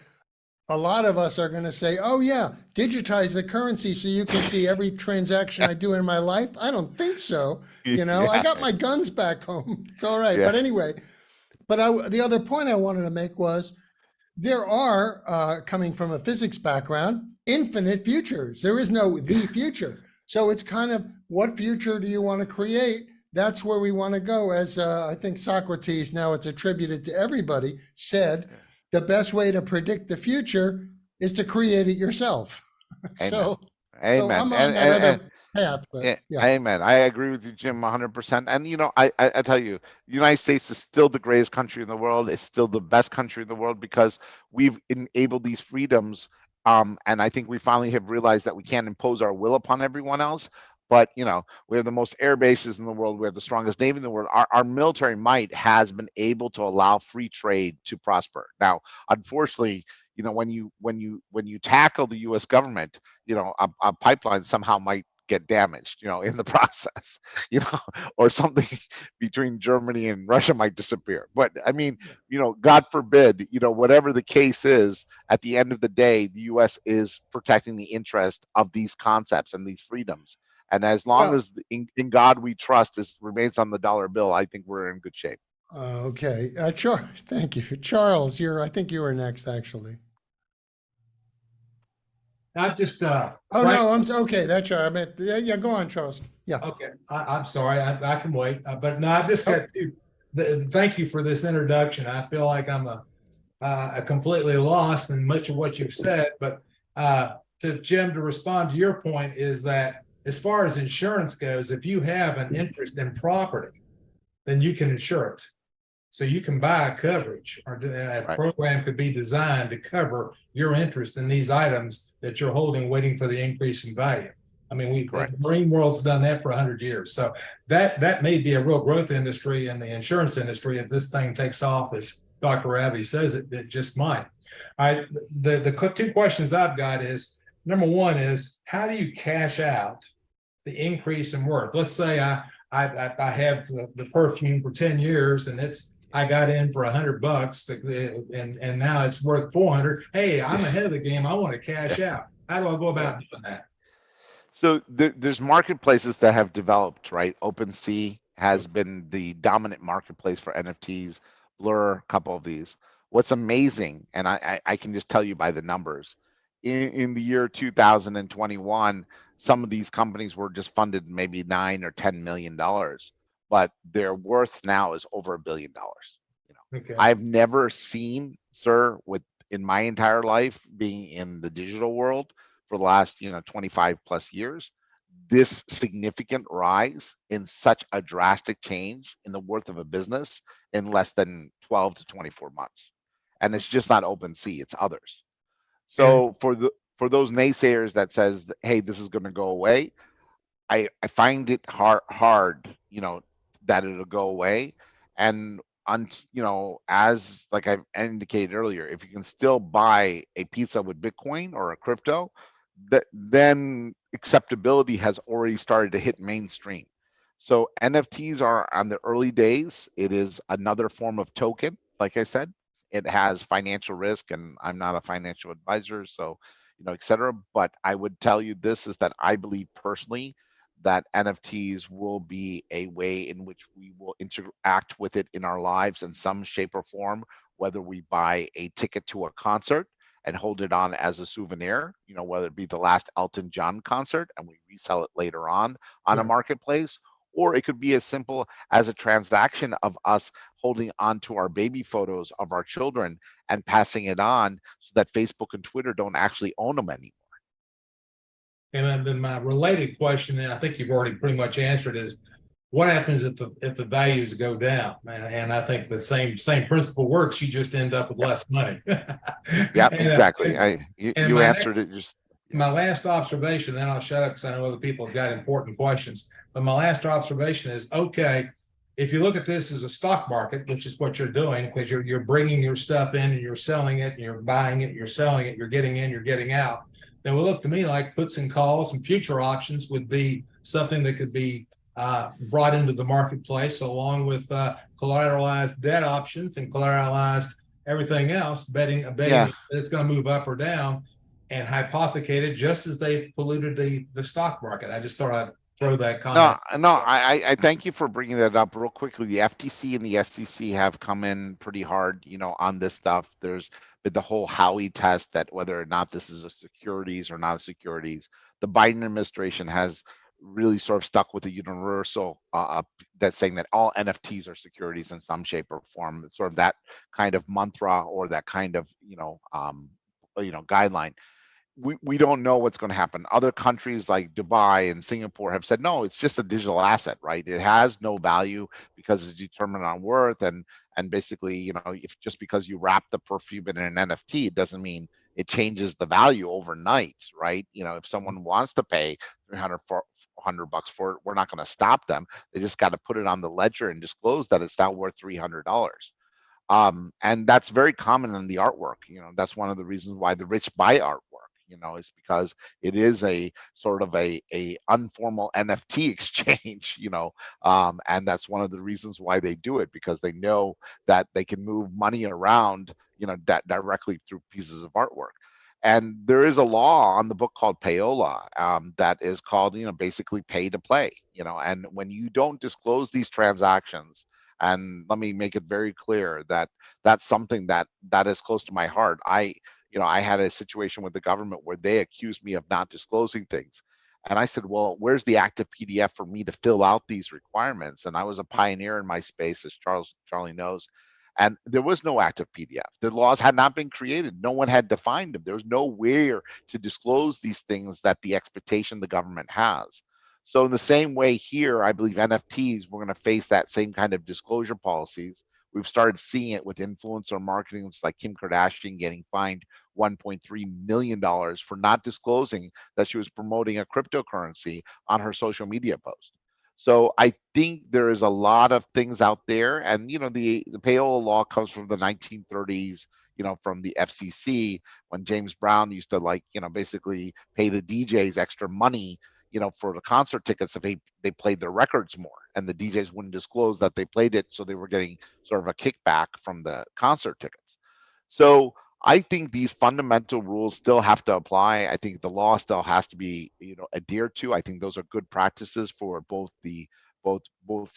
a lot of us are going to say, oh yeah, digitize the currency so you can see every transaction I do in my life. I don't think so. I got my guns back home. It's all right. Yeah. But anyway, the other point I wanted to make was, there are, coming from a physics background, infinite futures. There is no the future. So it's kind of, what future do you want to create? That's where we want to go. As I think Socrates, now it's attributed to everybody, said, the best way to predict the future is to create it yourself. So Amen. I'm on that other path, but yeah. Amen. I agree with you, Jim, 100%. And I tell you, the United States is still the greatest country in the world. It's still the best country in the world, because we've enabled these freedoms. And I think we finally have realized that we can't impose our will upon everyone else. But we have the most air bases in the world. We have the strongest navy in the world. Our military might has been able to allow free trade to prosper. Now, unfortunately, you know, when you tackle the U.S. government, you know, a pipeline somehow might get damaged, you know, in the process, you know, or something between Germany and Russia might disappear. But I mean, you know, God forbid, you know, whatever the case is, at the end of the day, the U.S. is protecting the interest of these concepts and these freedoms. And as long Well, as in God we trust is remains on the dollar bill, I think we're in good shape. okay. Thank you. Charles, I think you were next, actually. Not just, Oh, Frank, no, okay. That's right. I meant, yeah, go on, Charles. Yeah. okay, I'm sorry, I can wait, but no, I've just Oh. got to, thank you for this introduction. I feel like I'm a completely lost in much of what you've said, but to Jim, to respond to your point is that as far as insurance goes, if you have an interest in property, then you can insure it. So you can buy a coverage, or a Right. program could be designed to cover your interest in these items that you're holding, waiting for the increase in value. I mean, Correct. the marine world's done that for 100 years. So that may be a real growth industry in the insurance industry if this thing takes off, as Dr. Ravi says it just might. All right, the two questions I've got is, number one is, how do you cash out the increase in worth? Let's say I have the perfume for 10 years and I got in for $100 and now it's worth 400. Hey, I'm ahead of the game. I want to cash out. How do I go about doing that? So there's marketplaces that have developed, right? OpenSea has been the dominant marketplace for NFTs, Blur, a couple of these. What's amazing, and I can just tell you by the numbers, in the year 2021, some of these companies were just funded maybe $9 or $10 million, but their worth now is over $1 billion. You know, Okay. I've never seen, sir, in my entire life being in the digital world for the last 25 plus years, this significant rise in such a drastic change in the worth of a business in less than 12 to 24 months. And it's just not OpenSea, it's others. So for those naysayers that says, hey, this is going to go away, I find it hard, that it'll go away. And as like I indicated earlier, if you can still buy a pizza with Bitcoin or a crypto, then acceptability has already started to hit mainstream. So NFTs are on the early days. It is another form of token. Like I said, it has financial risk, and I'm not a financial advisor, so et cetera. But I would tell you this is that I believe personally that NFTs will be a way in which we will interact with it in our lives in some shape or form, whether we buy a ticket to a concert and hold it on as a souvenir, whether it be the last Elton John concert and we resell it later on a marketplace, or it could be as simple as a transaction of us holding onto our baby photos of our children and passing it on so that Facebook and Twitter don't actually own them anymore. And then my related question, and I think you've already pretty much answered, is what happens if the values go down? And I think the same principle works. You just end up with less money. Yep, exactly. You answered it. My last observation, then I'll shut up because I know other people have got important questions. But my last observation is, okay, if you look at this as a stock market, which is what you're doing, because you're bringing your stuff in and you're selling it and you're buying it, you're selling it, you're getting in, you're getting out, then it will look to me like puts and calls and future options would be something that could be brought into the marketplace along with collateralized debt options and collateralized everything else, betting that it's going to move up or down, and hypothecated just as they polluted the stock market. I just thought I'd throw that comment. No, I thank you for bringing that up real quickly. The FTC and the SEC have come in pretty hard, on this stuff. There's been the whole Howey test that whether or not this is a securities or not a securities. The Biden administration has really sort of stuck with the universal that's saying that all NFTs are securities in some shape or form. It's sort of that kind of mantra or that kind of guideline. We don't know what's going to happen. Other countries like Dubai and Singapore have said, no, it's just a digital asset, right? It has no value because it's determined on worth. And basically, if just because you wrap the perfume in an NFT, it doesn't mean it changes the value overnight, right? If someone wants to pay $300 for it, we're not going to stop them. They just got to put it on the ledger and disclose that it's now worth $300. And that's very common in the artwork. That's one of the reasons why the rich buy artwork. Is because it is a sort of a informal NFT exchange. And that's one of the reasons why they do it, because they know that they can move money around, that directly through pieces of artwork. And there is a law on the book called payola, that is called, basically pay to play. And when you don't disclose these transactions, and let me make it very clear that that's something that is close to my heart. I had a situation with the government where they accused me of not disclosing things. And I said, well, where's the active PDF for me to fill out these requirements? And I was a pioneer in my space, as Charlie knows. And there was no active PDF. The laws had not been created. No one had defined them. There was nowhere to disclose these things that the expectation the government has. So in the same way here, I believe NFTs, we're going to face that same kind of disclosure policies. We've started seeing it with influencer marketing, like Kim Kardashian getting fined $1.3 million for not disclosing that she was promoting a cryptocurrency on her social media post. So I think there is a lot of things out there, and the payola law comes from the 1930s. From the FCC, when James Brown used to basically pay the DJs extra money, for the concert tickets if they played their records more, and the DJs wouldn't disclose that they played it, so they were getting sort of a kickback from the concert tickets. So I think these fundamental rules still have to apply. I think the law still has to be, adhered to. I think those are good practices for both for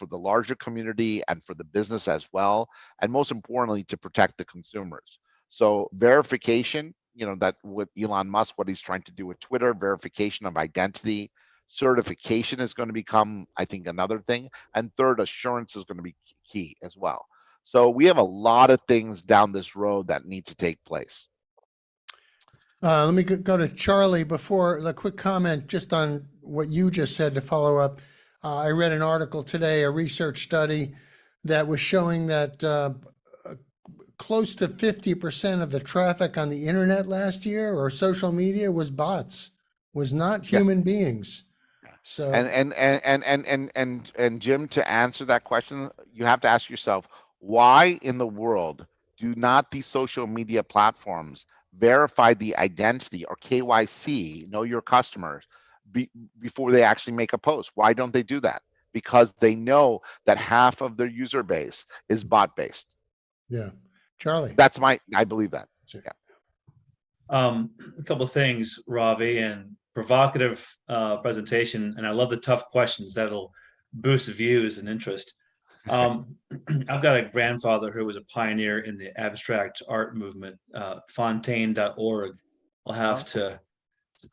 the larger community and for the business as well, and most importantly, to protect the consumers. So verification, that with Elon Musk, what he's trying to do with Twitter, verification of identity, certification is going to become, I think, another thing, and third, assurance is going to be key as well. So we have a lot of things down this road that need to take place. Let me go to Charlie before a quick comment just on what you just said to follow up. I read an article today, a research study that was showing that close to 50% of the traffic on the internet last year or social media was bots, was not Yeah. human beings. So And Jim, to answer that question, you have to ask yourself, why in the world do not these social media platforms verify the identity, or KYC, know your customers, before they actually make a post? Why don't they do that? Because they know that half of their user base is bot based. yeah, Charlie. I believe that. Sure. Yeah. A couple of things, Ravi, and provocative presentation, and I love the tough questions that'll boost views and interest. I've got a grandfather who was a pioneer in the abstract art movement, fontaine.org. I'll have to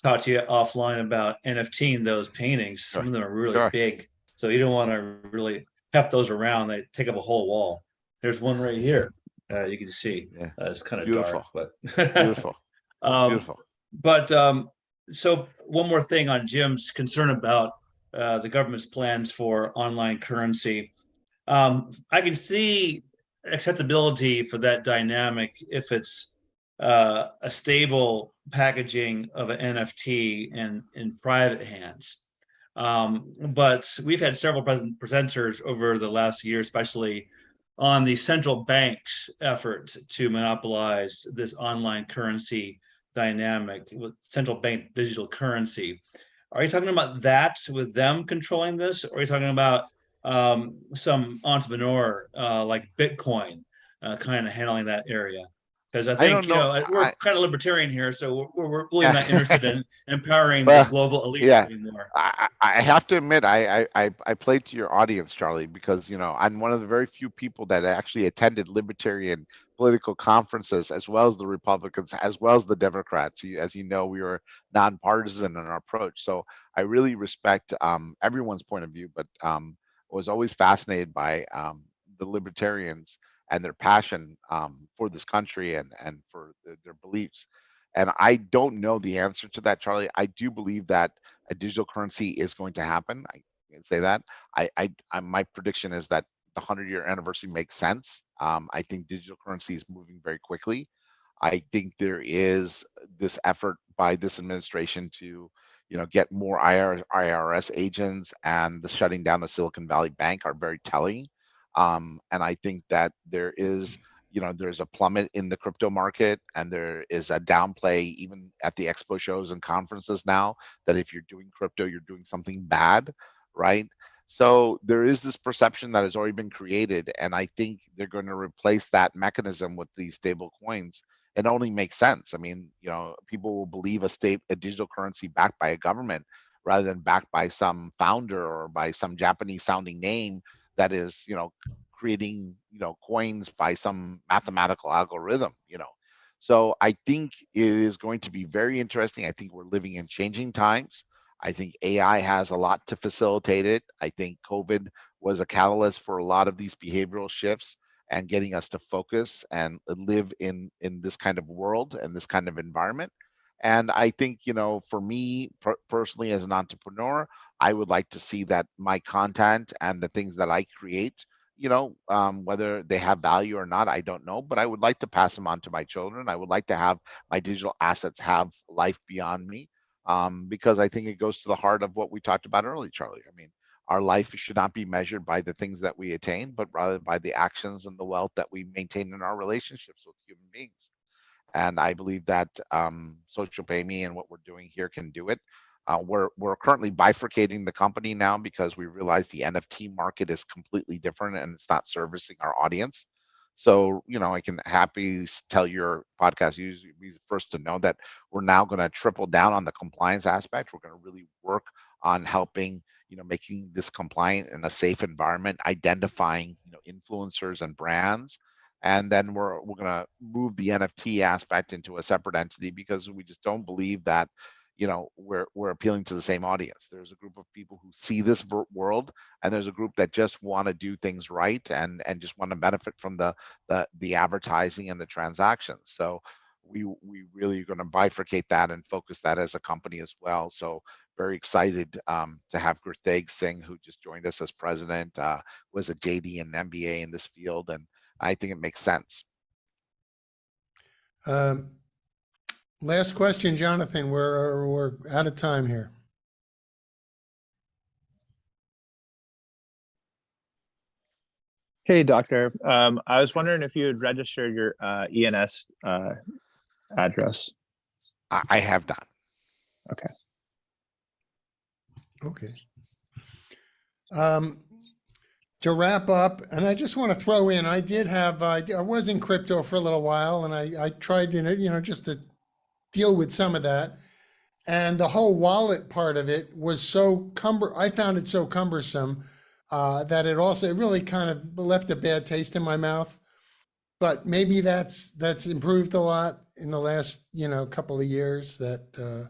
talk to you offline about NFTing those paintings. Some of them are really Sure. big, so you don't want to really heft those around. They take up a whole wall. There's one right here. You can see. Yeah. It's kind of Beautiful. dark, but Beautiful. Beautiful. But so one more thing on Jim's concern about the government's plans for online currency. I can see acceptability for that dynamic if it's a stable packaging of an NFT in private hands. But we've had several presenters over the last year, especially on the central bank's effort to monopolize this online currency dynamic with central bank digital currency. Are you talking about that with them controlling this, or are you talking about some entrepreneur like Bitcoin kind of handling that area? Because I think, don't know. we're kind of libertarian here, so we're really Yeah. not interested in empowering the Well, global elite yeah. anymore. I have to admit, I played to your audience, Charlie, because I'm one of the very few people that actually attended libertarian political conferences, as well as the Republicans, as well as the Democrats. As you know, we were nonpartisan in our approach. So I really respect everyone's point of view, but was always fascinated by the libertarians and their passion for this country and for their beliefs. And I don't know the answer to that, Charlie. I do believe that a digital currency is going to happen. I can say that. My prediction is that the 100-year anniversary makes sense. I think digital currency is moving very quickly. I think there is this effort by this administration to, get more IRS agents, and the shutting down of Silicon Valley Bank are very telling. And I think that there is, there's a plummet in the crypto market, and there is a downplay even at the expo shows and conferences now, that if you're doing crypto, you're doing something bad, right? So there is this perception that has already been created, and I think they're going to replace that mechanism with these stable coins. It only makes sense. I mean, people will believe a digital currency backed by a government rather than backed by some founder or by some Japanese sounding name that is, creating, coins by some mathematical algorithm. So I think it is going to be very interesting. I think we're living in changing times. I think AI has a lot to facilitate it. I think COVID was a catalyst for a lot of these behavioral shifts and getting us to focus and live in this kind of world and this kind of environment. And I think, for me personally as an entrepreneur, I would like to see that my content and the things that I create, whether they have value or not, I don't know, but I would like to pass them on to my children. I would like to have my digital assets have life beyond me, because I think it goes to the heart of what we talked about earlier, Charlie. I mean, our life should not be measured by the things that we attain, but rather by the actions and the wealth that we maintain in our relationships with human beings. And I believe that SocialPayMe and what we're doing here can do it. We're currently bifurcating the company now because we realize the NFT market is completely different and it's not servicing our audience. So, I can happily tell your podcast users, be the first to know that we're now going to triple down on the compliance aspect. We're going to really work on helping, making this compliant in a safe environment, identifying, influencers and brands. And then we're going to move the NFT aspect into a separate entity because we just don't believe that, we're appealing to the same audience. There's a group of people who see this world, and there's a group that just want to do things right and just want to benefit from the advertising and the transactions. So we really are going to bifurcate that and focus that as a company as well. So very excited to have Singh, who just joined us as president, was a JD and MBA in this field, and I think it makes sense. Last question, Jonathan. We're out of time here. Hey, doctor. I was wondering if you would register your ENS address. I have done. Okay. Okay. To wrap up, and I just want to throw in, I did have, I was in crypto for a little while, and I tried to, just to deal with some of that. And the whole wallet part of it was I found it so cumbersome that it really kind of left a bad taste in my mouth. But maybe that's improved a lot in the last, couple of years, that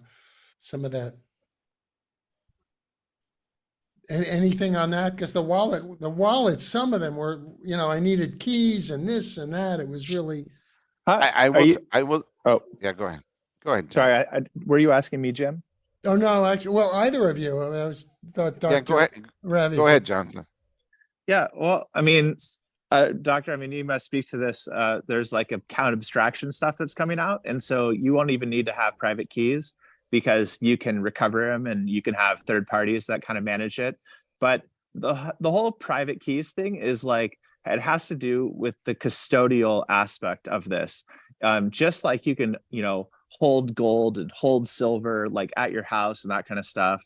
some of that. Anything on that? Because the wallets, some of them were, I needed keys and this and that. It was really. I will. Oh, yeah, go ahead. Go ahead. Sorry, were you asking me, Jim? Oh, no, actually, well, either of you. I thought Dr. Yeah, go ahead. Ravi. Go ahead, Jonathan. Yeah, well, I mean, doctor, you must speak to this. There's like account abstraction stuff that's coming out. And so you won't even need to have private keys because you can recover them and you can have third parties that kind of manage it. But the whole private keys thing is like, it has to do with the custodial aspect of this. Just like you can, hold gold and hold silver like at your house and that kind of stuff.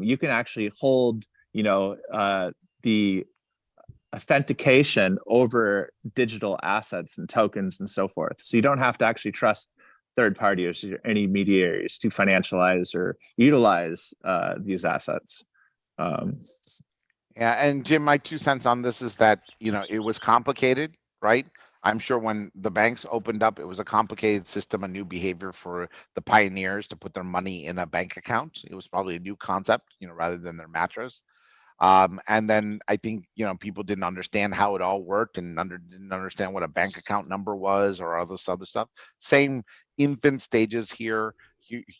You can actually hold, the authentication over digital assets and tokens and so forth. So you don't have to actually trust third parties or any intermediaries to financialize or utilize these assets. Yeah, and Jim, my 2 cents on this is that, it was complicated, right? I'm sure when the banks opened up, it was a complicated system, a new behavior for the pioneers to put their money in a bank account. It was probably a new concept, rather than their mattress. And then I think, people didn't understand how it all worked and didn't understand what a bank account number was or all this other stuff. Same infant stages here.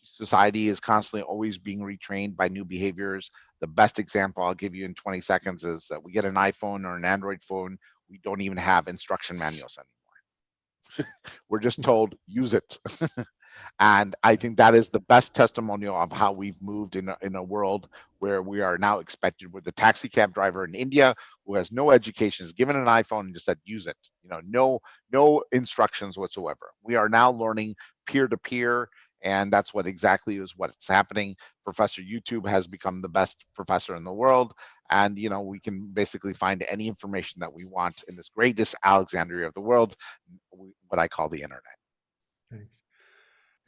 Society is constantly always being retrained by new behaviors. The best example I'll give you in 20 seconds is that we get an iPhone or an Android phone. We don't even have instruction manuals anymore. We're just told use it. And I think that is the best testimonial of how we've moved in a world where we are now expected, with the taxi cab driver in India who has no education is given an iPhone and just said, use it. No instructions whatsoever. We are now learning peer to peer, and that's what exactly is what's happening. Professor YouTube has become the best professor in the world, and we can basically find any information that we want in this greatest Alexandria of the world, what I call the internet. Thanks.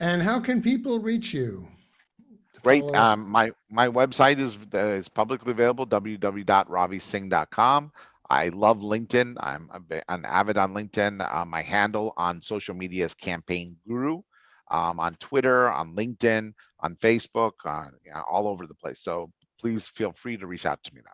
And how can people reach you? To Great. follow up? My website is publicly available, www.ravisingh.com. I love LinkedIn. I'm an avid on LinkedIn. My handle on social media is Campaign Guru. On Twitter, on LinkedIn, on Facebook, all over the place. So please feel free to reach out to me now.